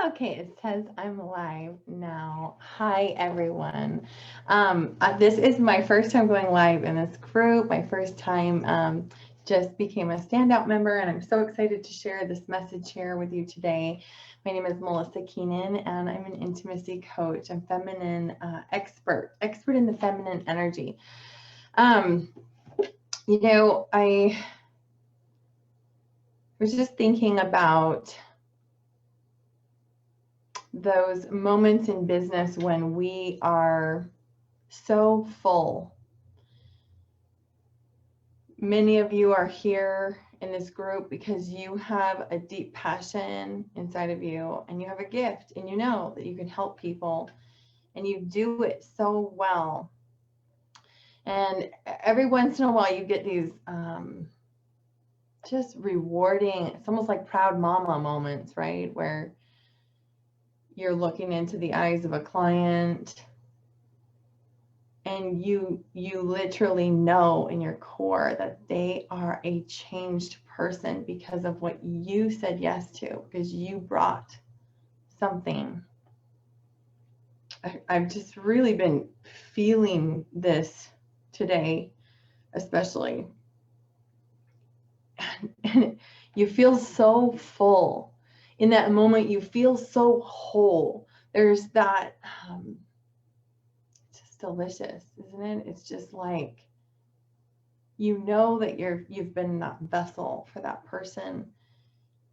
Okay, it says I'm live now. Hi, everyone. This is my first time going live in this group, my first time just became a standout member, and I'm so excited to share this message here with you today. My name is Melissa Keenan, and I'm an intimacy coach. I'm feminine expert in the feminine energy. I was just thinking about those moments in business when we are so full. Many of you are here in this group because you have a deep passion inside of you, and you have a gift, and you know that you can help people, and you do it so well. And every once in a while you get these just rewarding, it's almost like proud mama moments, right? Where you're looking into the eyes of a client and you literally know in your core that they are a changed person because of what you said yes to, because you brought something. I've just really been feeling this today, especially. And you feel so full. In that moment, you feel so whole. There's that, it's just delicious, isn't it? It's just like, you know that you've been that vessel for that person,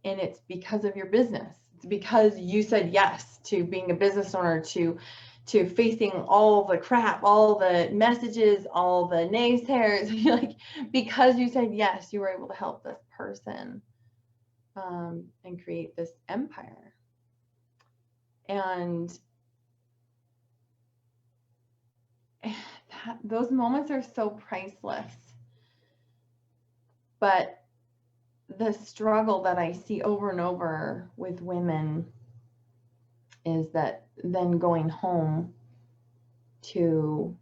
and it's because of your business. It's because you said yes to being a business owner, to facing all the crap, all the messages, all the naysayers. Like, because you said yes, you were able to help this person and create this empire. And those moments are so priceless. But the struggle that I see over and over with women is that then going home to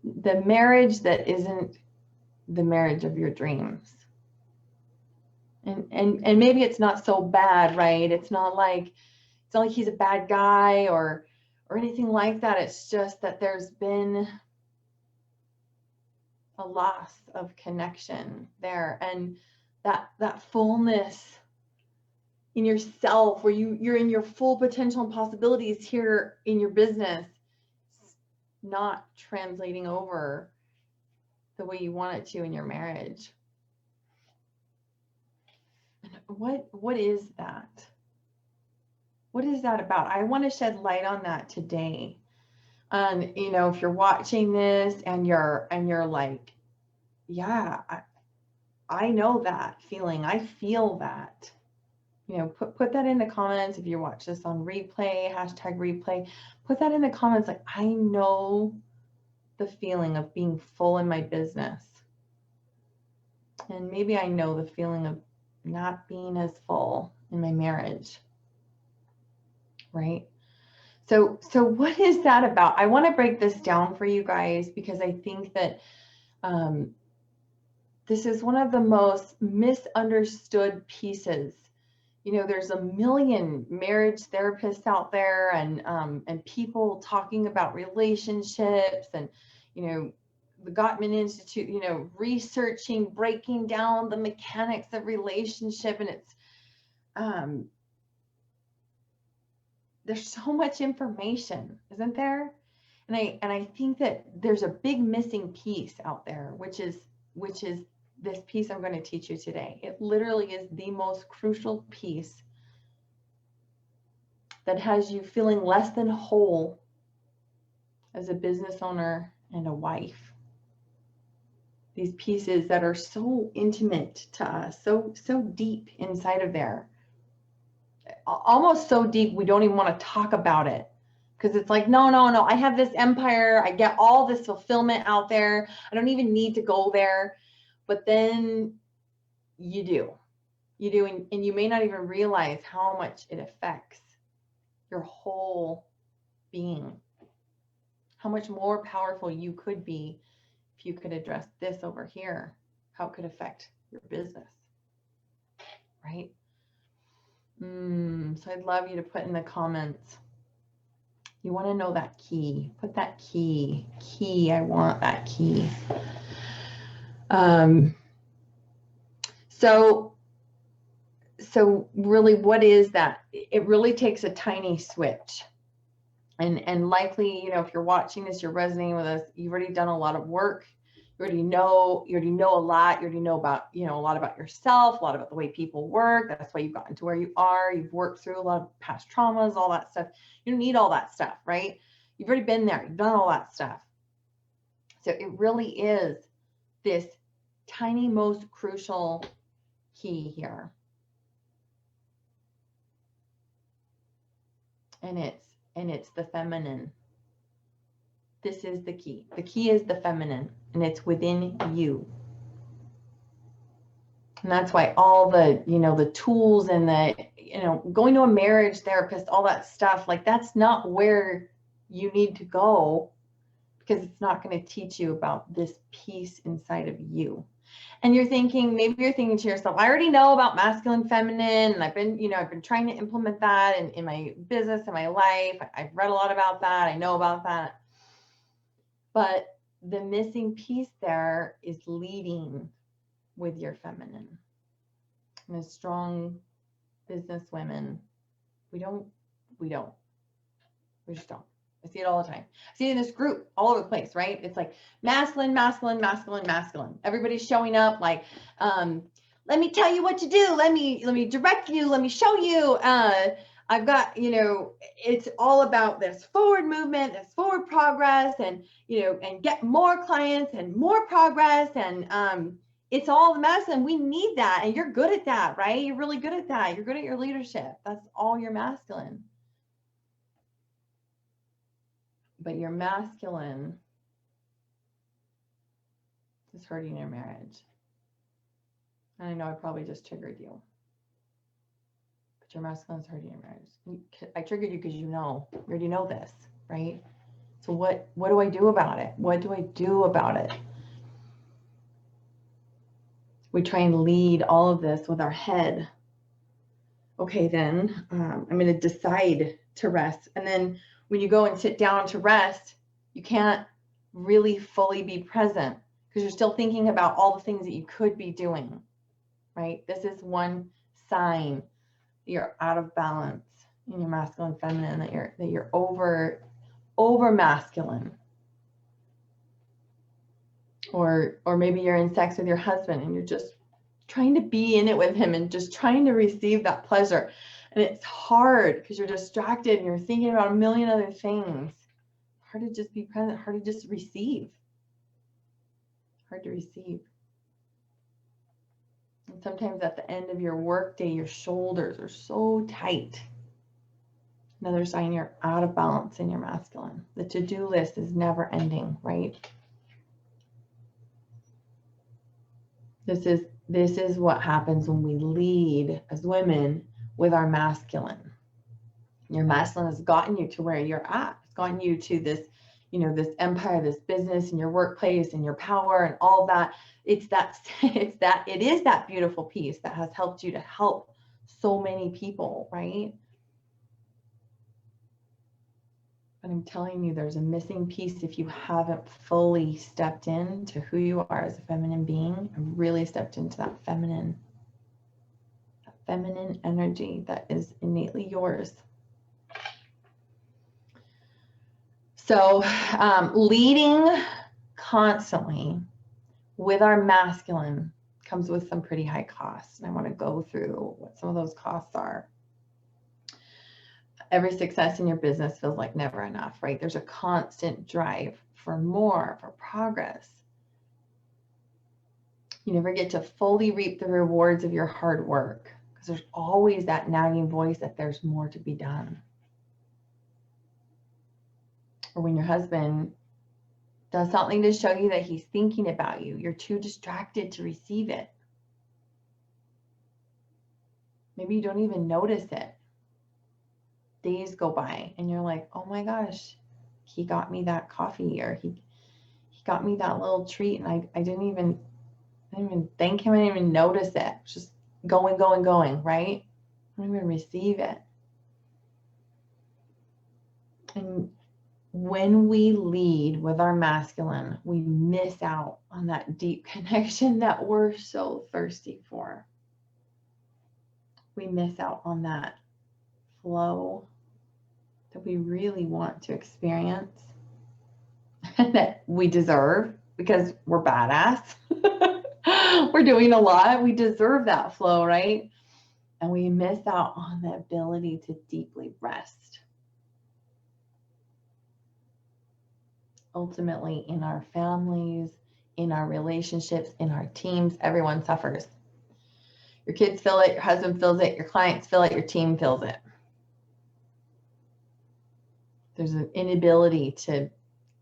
the marriage that isn't the marriage of your dreams. And maybe it's not so bad, right? It's not like he's a bad guy or anything like that. It's just that there's been a loss of connection there, and that fullness in yourself, where you're in your full potential and possibilities here in your business, not translating over the way you want it to in your marriage. And what is that? What is that about? I want to shed light on that today. And if you're watching this and you're like, yeah, I know that feeling. I feel that. Put that in the comments. If you watch this on replay, #replay, put that in the comments. Like, I know the feeling of being full in my business. And maybe I know the feeling of not being as full in my marriage. Right? So what is that about? I want to break this down for you guys, because I think that this is one of the most misunderstood pieces. There's a million marriage therapists out there, and people talking about relationships, and the Gottman Institute, researching, breaking down the mechanics of relationship, and it's there's so much information, isn't there? And I think that there's a big missing piece out there, which is this piece I'm going to teach you today. It literally is the most crucial piece that has you feeling less than whole as a business owner and a wife. These pieces that are so intimate to us, so deep inside of there. Almost so deep we don't even want to talk about it, because it's like, no, I have this empire, I get all this fulfillment out there, I don't even need to go there. But then you do, and you may not even realize how much it affects your whole being, how much more powerful you could be if you could address this over here, how it could affect your business, right? So I'd love you to put in the comments. You want to know that key. Put that key. Key. I want that key. So really, what is that? It really takes a tiny switch. And likely, you know, if you're watching this, you're resonating with us, you've already done a lot of work. You already know a lot. You already know about, you know, a lot about yourself, a lot about the way people work. That's why you've gotten to where you are. You've worked through a lot of past traumas, all that stuff. You don't need all that stuff, right? You've already been there. You've done all that stuff. So it really is this tiny, most crucial key here. And it's the feminine. This is the key. The key is the feminine, and it's within you. And that's why all the, you know, the tools and the, you know, going to a marriage therapist, all that stuff, like that's not where you need to go, because it's not going to teach you about this piece inside of you. And you're thinking, maybe you're thinking to yourself, I already know about masculine, feminine, and I've been trying to implement that in my business, in my life. I've read a lot about that. I know about that. But the missing piece there is leading with your feminine. And as strong business women, we just don't. I see it all the time. I see it in this group all over the place, right? It's like masculine, masculine, masculine, masculine. Everybody's showing up like, let me tell you what to do. Let me direct you. Let me show you. I've got, you know, it's all about this forward movement, this forward progress, and, you know, and get more clients and more progress. And it's all the masculine. We need that. And you're good at that, right? You're really good at that. You're good at your leadership. That's all your masculine. But your masculine is hurting your marriage. And I know I probably just triggered you. But your masculine is hurting your marriage. I triggered you because you already know this, right? So what do I do about it? What do I do about it? We try and lead all of this with our head. Okay, then I'm going to decide to rest. And then when you go and sit down to rest, you can't really fully be present because you're still thinking about all the things that you could be doing, right? This is one sign you're out of balance in your masculine, feminine, that you're over masculine. Or maybe you're in sex with your husband and you're just trying to be in it with him and just trying to receive that pleasure. And it's hard because you're distracted and you're thinking about a million other things. Hard to just be present, hard to just receive. Hard to receive. And sometimes at the end of your workday, your shoulders are so tight. Another sign you're out of balance in your masculine. The to-do list is never ending, right? This is what happens when we lead as women with our masculine. Your masculine has gotten you to where you're at. It's gotten you to this, you know, this empire, this business, and your workplace, and your power, and all that. It is that beautiful piece that has helped you to help so many people, right? But I'm telling you, there's a missing piece if you haven't fully stepped into who you are as a feminine being and really stepped into that feminine energy that is innately yours. So leading constantly with our masculine comes with some pretty high costs. And I want to go through what some of those costs are. Every success in your business feels like never enough, right? There's a constant drive for more, for progress. You never get to fully reap the rewards of your hard work because there's always that nagging voice that there's more to be done. Or when your husband does something to show you that he's thinking about you, you're too distracted to receive it. Maybe you don't even notice it. Days go by and you're like, oh my gosh, he got me that coffee, or he got me that little treat, and I didn't even thank him. I didn't even notice it. It's just going, right? I don't even receive it. And when we lead with our masculine, we miss out on that deep connection that we're so thirsty for. We miss out on that flow that we really want to experience and that we deserve because we're badass. We're doing a lot. We deserve that flow, right? And we miss out on the ability to deeply rest. Ultimately, in our families, in our relationships, in our teams, everyone suffers. Your kids feel it, your husband feels it, your clients feel it, your team feels it. There's an inability to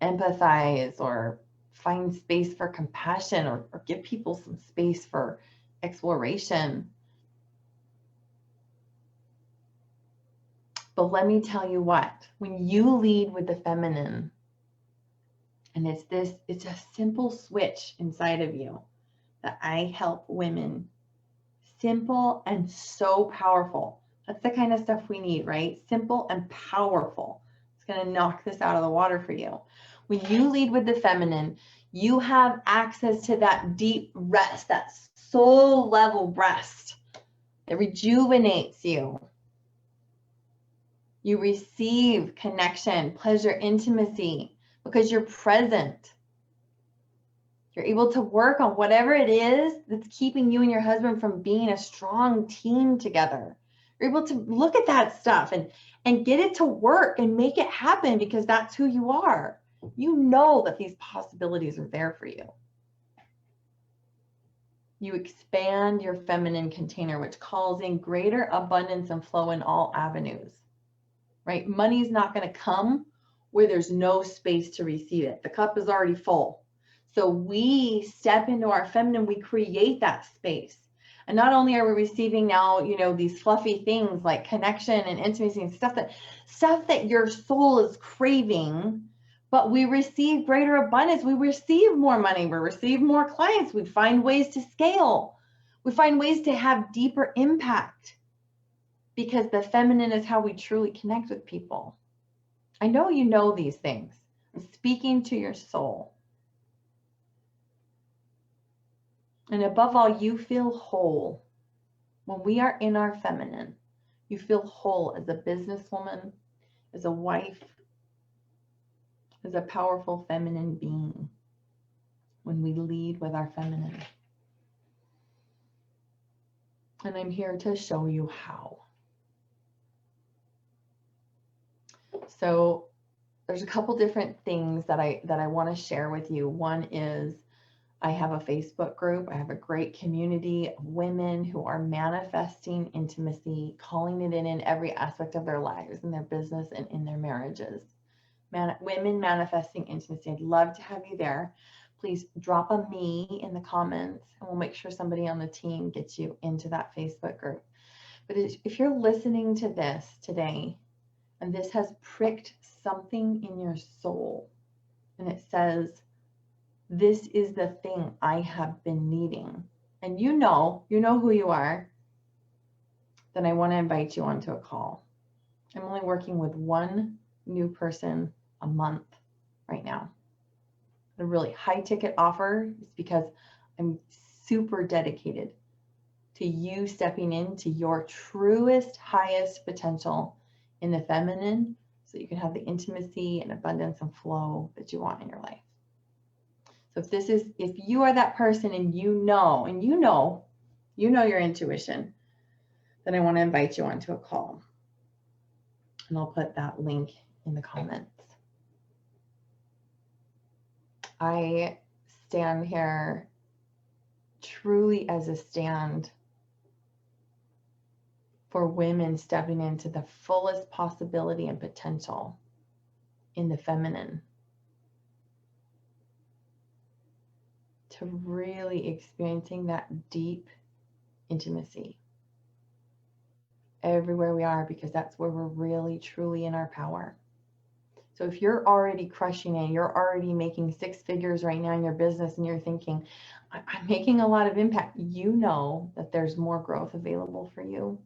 empathize or find space for compassion or give people some space for exploration. But let me tell you what, when you lead with the feminine, and it's a simple switch inside of you that I help women. Simple and so powerful. That's the kind of stuff we need, right? Simple and powerful. It's going to knock this out of the water for you. When you lead with the feminine, you have access to that deep rest, that soul level rest that rejuvenates you. You receive connection, pleasure, intimacy because you're present. You're able to work on whatever it is that's keeping you and your husband from being a strong team together. You're able to look at that stuff and get it to work and make it happen because that's who you are. You know that these possibilities are there for you. You expand your feminine container, which calls in greater abundance and flow in all avenues, right? Money's not going to come where there's no space to receive it. The cup is already full. So we step into our feminine, we create that space. And not only are we receiving now, these fluffy things like connection and intimacy and stuff that your soul is craving, but we receive greater abundance. We receive more money. We receive more clients. We find ways to scale. We find ways to have deeper impact because the feminine is how we truly connect with people. I know you know these things. I'm speaking to your soul. And above all, you feel whole. When we are in our feminine, you feel whole as a businesswoman, as a wife, as a powerful feminine being. When we lead with our feminine. And I'm here to show you how. So there's a couple different things that I want to share with you. One is I have a Facebook group. I have a great community of women who are manifesting intimacy, calling it in every aspect of their lives, in their business and in their marriages. Women manifesting intimacy. I'd love to have you there. Please drop a me in the comments and we'll make sure somebody on the team gets you into that Facebook group. But if you're listening to this today and this has pricked something in your soul and it says, this is the thing I have been needing, and you know who you are, then I want to invite you onto a call. I'm only working with one new person a month right now. A really high ticket offer is because I'm super dedicated to you stepping into your truest, highest potential in the feminine so you can have the intimacy and abundance and flow that you want in your life. So if you are that person and you know your intuition, then I want to invite you onto a call. And I'll put that link in the comments. I stand here truly as a stand for women stepping into the fullest possibility and potential in the feminine. To really experiencing that deep intimacy everywhere we are, because that's where we're really truly in our power. So if you're already crushing it, you're already making 6 figures right now in your business and you're thinking, I'm making a lot of impact, you know that there's more growth available for you.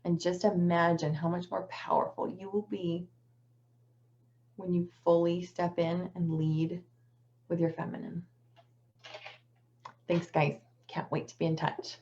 And just imagine how much more powerful you will be when you fully step in and lead with your feminine. Thanks, guys. Can't wait to be in touch.